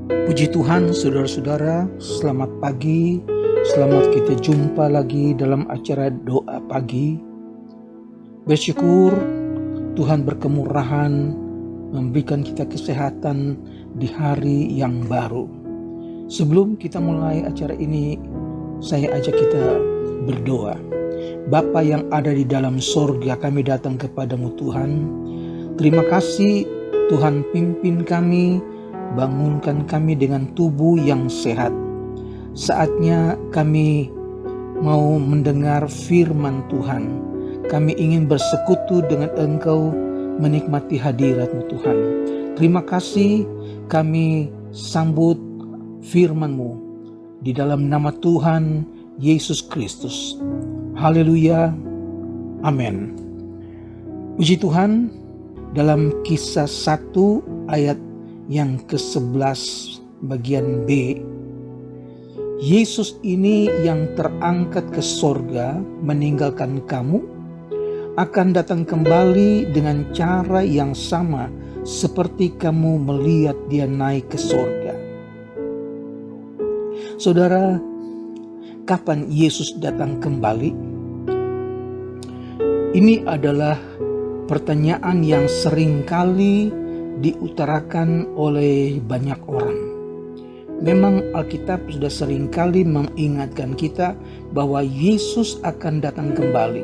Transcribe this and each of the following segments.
Puji Tuhan, saudara-saudara, selamat pagi. Selamat kita jumpa lagi dalam acara doa pagi. Bersyukur Tuhan berkemurahan memberikan kita kesehatan di hari yang baru. Sebelum kita mulai acara ini, saya ajak kita berdoa. Bapa yang ada di dalam sorga, kami datang kepadamu Tuhan. Terima kasih Tuhan, pimpin kami, bangunkan kami dengan tubuh yang sehat. Saatnya kami mau mendengar firman Tuhan. Kami ingin bersekutu dengan Engkau, menikmati hadirat-Mu Tuhan. Terima kasih, kami sambut firman-Mu di dalam nama Tuhan Yesus Kristus. Haleluya, amin. Puji Tuhan, dalam Kisah 1 ayat yang ke-11 bagian B, Yesus ini yang terangkat ke sorga meninggalkan kamu akan datang kembali dengan cara yang sama seperti kamu melihat dia naik ke sorga. Saudara, kapan Yesus datang kembali? Ini adalah pertanyaan yang seringkali diutarakan oleh banyak orang. Memang Alkitab sudah seringkali mengingatkan kita bahwa Yesus akan datang kembali.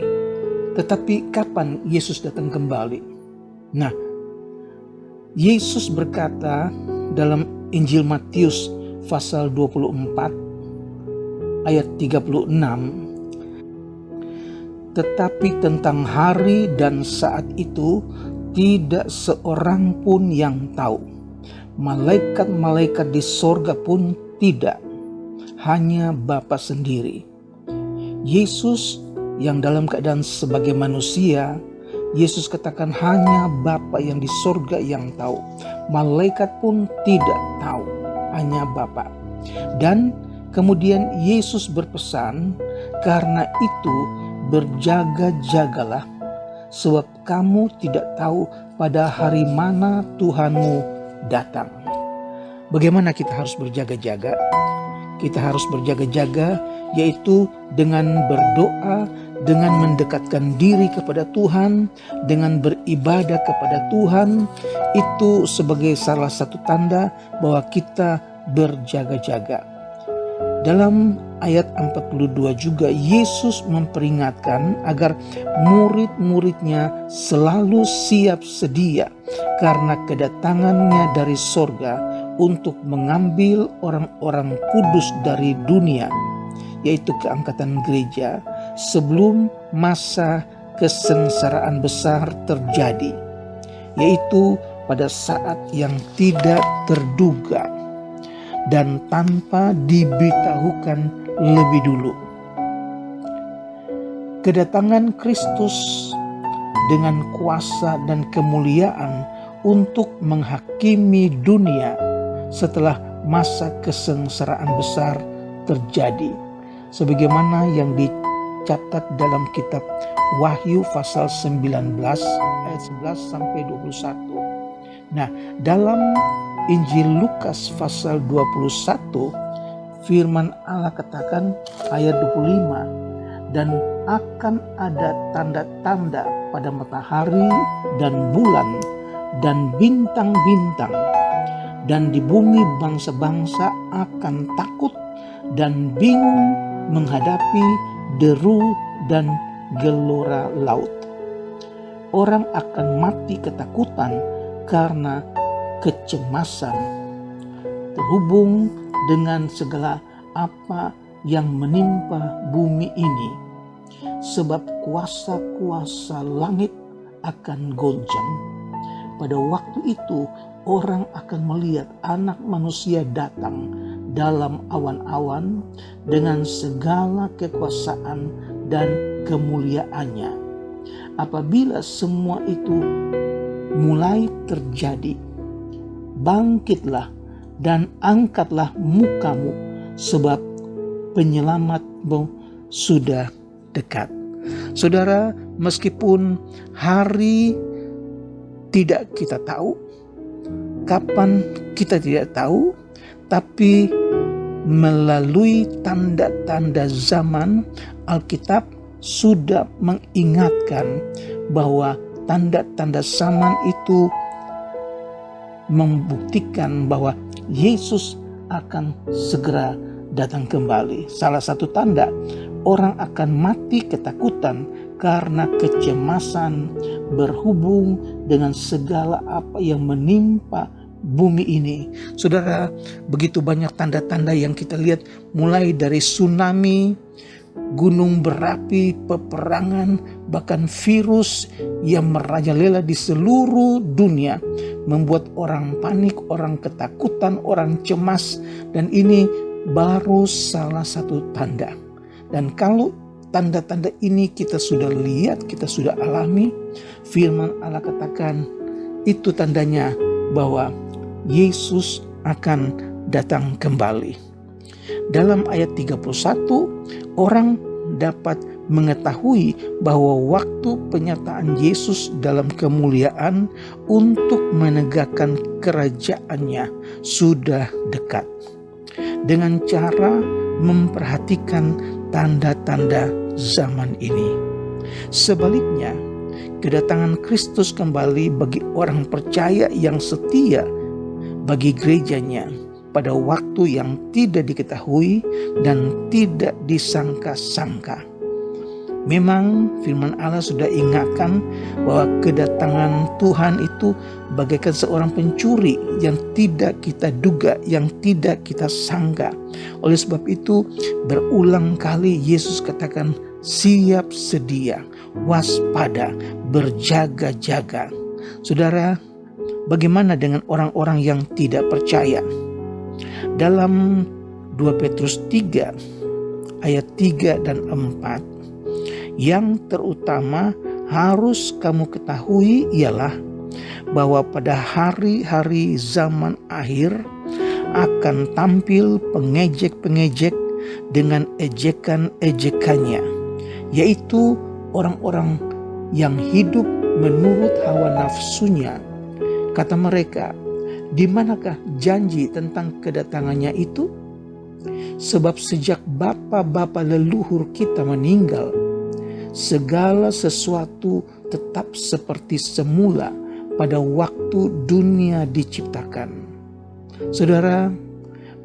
Tetapi kapan Yesus datang kembali? Nah, Yesus berkata dalam Injil Matius pasal 24 ayat 36, tetapi tentang hari dan saat itu tidak seorang pun yang tahu. Malaikat-malaikat di sorga pun tidak, hanya Bapa sendiri. Yesus yang dalam keadaan sebagai manusia, Yesus katakan hanya Bapa yang di sorga yang tahu. Malaikat pun tidak tahu, hanya Bapa. Dan kemudian Yesus berpesan, karena itu berjaga-jagalah, sebab kamu tidak tahu pada hari mana Tuhanmu datang. Bagaimana kita harus berjaga-jaga? Kita harus berjaga-jaga yaitu dengan berdoa, dengan mendekatkan diri kepada Tuhan, dengan beribadah kepada Tuhan. Itu sebagai salah satu tanda bahwa kita berjaga-jaga. Dalam ayat 42 juga Yesus memperingatkan agar murid-muridnya selalu siap sedia karena kedatangannya dari sorga untuk mengambil orang-orang kudus dari dunia, yaitu keangkatan gereja, sebelum masa kesengsaraan besar terjadi, yaitu pada saat yang tidak terduga dan tanpa diberitahukan lebih dulu. Kedatangan Kristus dengan kuasa dan kemuliaan untuk menghakimi dunia setelah masa kesengsaraan besar terjadi, sebagaimana yang dicatat dalam kitab Wahyu pasal 19 ayat 11 sampai 21. Nah, dalam Injil Lukas pasal 21, firman Allah katakan ayat 25, dan akan ada tanda-tanda pada matahari dan bulan dan bintang-bintang, dan di bumi bangsa-bangsa akan takut dan bingung menghadapi deru dan gelora laut. Orang akan mati ketakutan karena kecemasan terhubung dengan segala apa yang menimpa bumi ini, sebab kuasa-kuasa langit akan goncang. Pada waktu itu orang akan melihat Anak Manusia datang dalam awan-awan dengan segala kekuasaan dan kemuliaannya. Apabila semua itu mulai terjadi, bangkitlah dan angkatlah mukamu, sebab penyelamatmu sudah dekat. Saudara, meskipun hari tidak kita tahu, kapan kita tidak tahu, Tetapi melalui tanda-tanda zaman, Alkitab sudah mengingatkan bahwa tanda-tanda zaman itu membuktikan bahwa Yesus akan segera datang kembali. Salah satu tanda, orang akan mati ketakutan karena kecemasan berhubung dengan segala apa yang menimpa bumi ini. Saudara, begitu banyak tanda-tanda yang kita lihat, mulai dari tsunami, gunung berapi, peperangan, bahkan virus yang merajalela di seluruh dunia, membuat orang panik, orang ketakutan, orang cemas. Dan ini baru salah satu tanda. Dan kalau tanda-tanda ini kita sudah lihat, kita sudah alami, firman Allah katakan itu tandanya bahwa Yesus akan datang kembali. Dalam ayat 31, orang dapat mengetahui bahwa waktu penyataan Yesus dalam kemuliaan untuk menegakkan kerajaannya sudah dekat, dengan cara memperhatikan tanda-tanda zaman ini. Sebaliknya, kedatangan Kristus kembali bagi orang percaya yang setia, bagi gerejanya, pada waktu yang tidak diketahui dan tidak disangka-sangka. Memang firman Allah sudah ingatkan bahwa kedatangan Tuhan itu bagaikan seorang pencuri yang tidak kita duga, yang tidak kita sangka. Oleh sebab itu berulang kali Yesus katakan siap sedia, waspada, berjaga-jaga. Saudara, bagaimana dengan orang-orang yang tidak percaya? Dalam 2 Petrus 3 ayat 3 dan 4, yang terutama harus kamu ketahui ialah bahwa pada hari-hari zaman akhir akan tampil pengejek-pengejek dengan ejekan-ejekannya, yaitu orang-orang yang hidup menurut hawa nafsunya. Kata mereka, di manakah janji tentang kedatangannya itu? Sebab sejak bapa-bapa leluhur kita meninggal, segala sesuatu tetap seperti semula pada waktu dunia diciptakan. Saudara,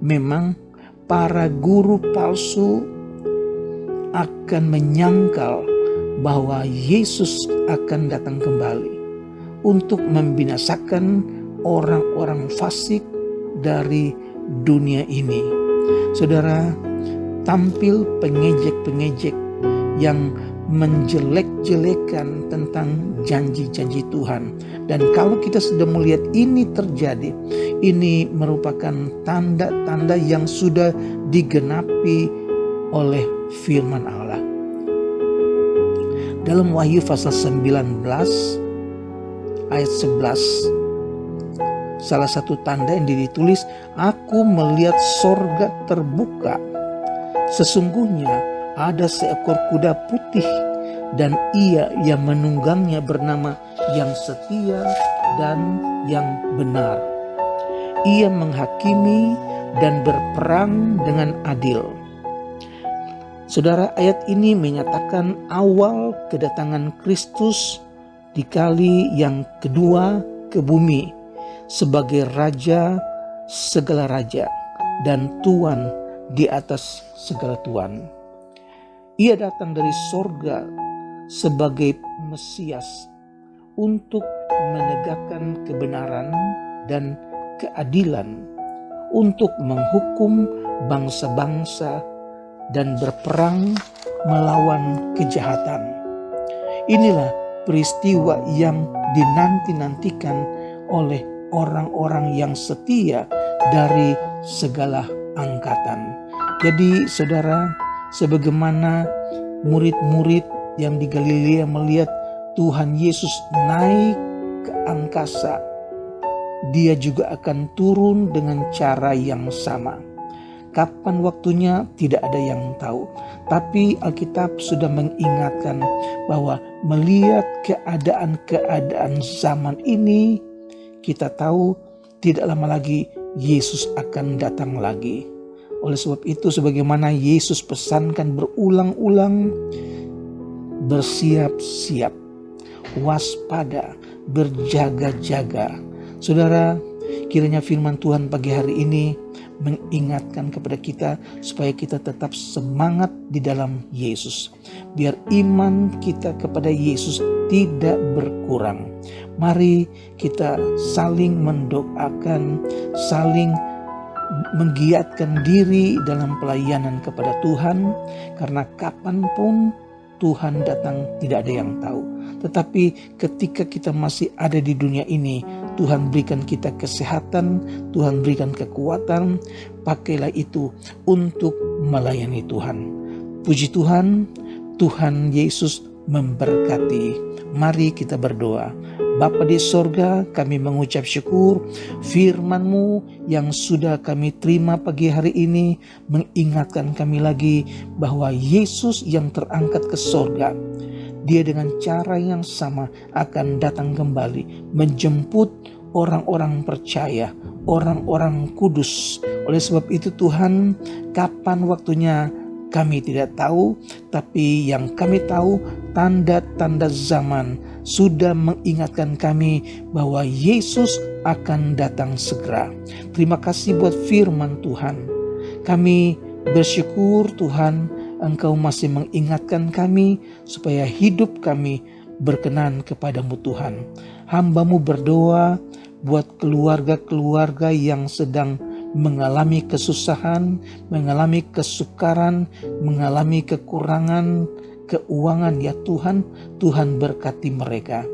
memang para guru palsu akan menyangkal bahwa Yesus akan datang kembali untuk membinasakan orang-orang fasik dari dunia ini. Saudara, tampil pengejek-pengejek yang menjelek-jelekan tentang janji-janji Tuhan. Dan kalau kita sudah melihat ini terjadi, ini merupakan tanda-tanda yang sudah digenapi oleh firman Allah. Dalam Wahyu pasal 19 ayat 11, salah satu tanda yang ditulis, aku melihat sorga terbuka. Sesungguhnya ada seekor kuda putih dan ia yang menunggangnya bernama yang setia dan yang benar. Ia menghakimi dan berperang dengan adil. Saudara, ayat ini menyatakan awal kedatangan Kristus di kali yang kedua ke bumi sebagai Raja segala raja dan Tuan di atas segala tuan. Ia datang dari sorga sebagai Mesias untuk menegakkan kebenaran dan keadilan, untuk menghukum bangsa-bangsa dan berperang melawan kejahatan. Inilah peristiwa yang dinanti-nantikan oleh orang-orang yang setia dari segala angkatan. Jadi saudara, sebagaimana murid-murid yang di Galilea melihat Tuhan Yesus naik ke angkasa, dia juga akan turun dengan cara yang sama. Kapan waktunya tidak ada yang tahu. Tapi Alkitab sudah mengingatkan bahwa melihat keadaan-keadaan zaman ini, kita tahu tidak lama lagi Yesus akan datang lagi. Oleh sebab itu, sebagaimana Yesus pesankan berulang-ulang, bersiap-siap, waspada, berjaga-jaga. Saudara, kiranya firman Tuhan pagi hari ini mengingatkan kepada kita supaya kita tetap semangat di dalam Yesus. Biar iman kita kepada Yesus tidak berkurang. Mari kita saling mendoakan, saling menggiatkan diri dalam pelayanan kepada Tuhan, karena kapanpun Tuhan datang tidak ada yang tahu. Tetapi ketika kita masih ada di dunia ini, Tuhan berikan kita kesehatan, Tuhan berikan kekuatan, pakailah itu untuk melayani Tuhan. Puji Tuhan, Tuhan Yesus memberkati. Mari kita berdoa. Bapa di sorga, kami mengucap syukur firman-Mu yang sudah kami terima pagi hari ini mengingatkan kami lagi bahwa Yesus yang terangkat ke sorga, Dia dengan cara yang sama akan datang kembali menjemput orang-orang percaya, orang-orang kudus. Oleh sebab itu Tuhan, kapan waktunya kami tidak tahu, tapi yang kami tahu tanda-tanda zaman sudah mengingatkan kami bahwa Yesus akan datang segera. Terima kasih buat firman Tuhan. Kami bersyukur Tuhan, Engkau masih mengingatkan kami supaya hidup kami berkenan kepadamu Tuhan. Hamba-Mu berdoa buat keluarga-keluarga yang sedang mengalami kesusahan, mengalami kesukaran, mengalami kekurangan keuangan ya Tuhan. Tuhan berkati mereka.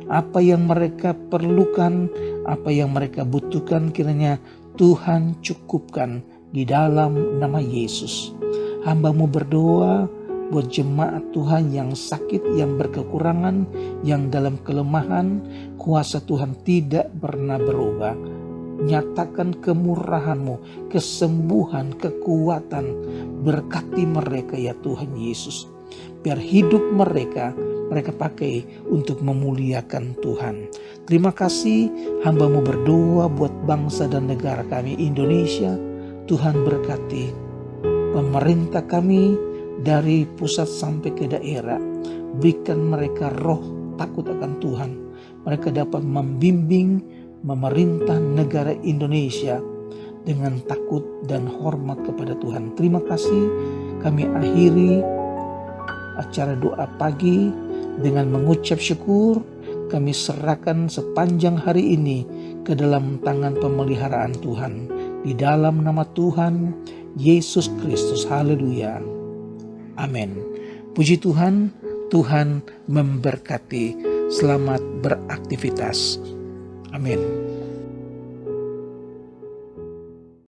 Apa yang mereka perlukan, apa yang mereka butuhkan, kiranya Tuhan cukupkan di dalam nama Yesus. Hamba-Mu berdoa buat jemaat Tuhan yang sakit, yang berkekurangan, yang dalam kelemahan. Kuasa Tuhan tidak pernah berubah. Nyatakan kemurahan-Mu, kesembuhan, kekuatan. Berkati mereka ya Tuhan Yesus. Biar hidup mereka pakai untuk memuliakan Tuhan. Terima kasih, hamba-Mu berdoa buat bangsa dan negara kami Indonesia. Tuhan berkati pemerintah kami dari pusat sampai ke daerah. Berikan mereka roh takut akan Tuhan. Mereka dapat membimbing memerintah negara Indonesia dengan takut dan hormat kepada Tuhan. Terima kasih. Kami akhiri acara doa pagi dengan mengucap syukur. Kami serahkan sepanjang hari ini ke dalam tangan pemeliharaan Tuhan. Di dalam nama Tuhan Yesus Kristus. Haleluya. Amin. Puji Tuhan, Tuhan memberkati. Selamat beraktivitas. Amin.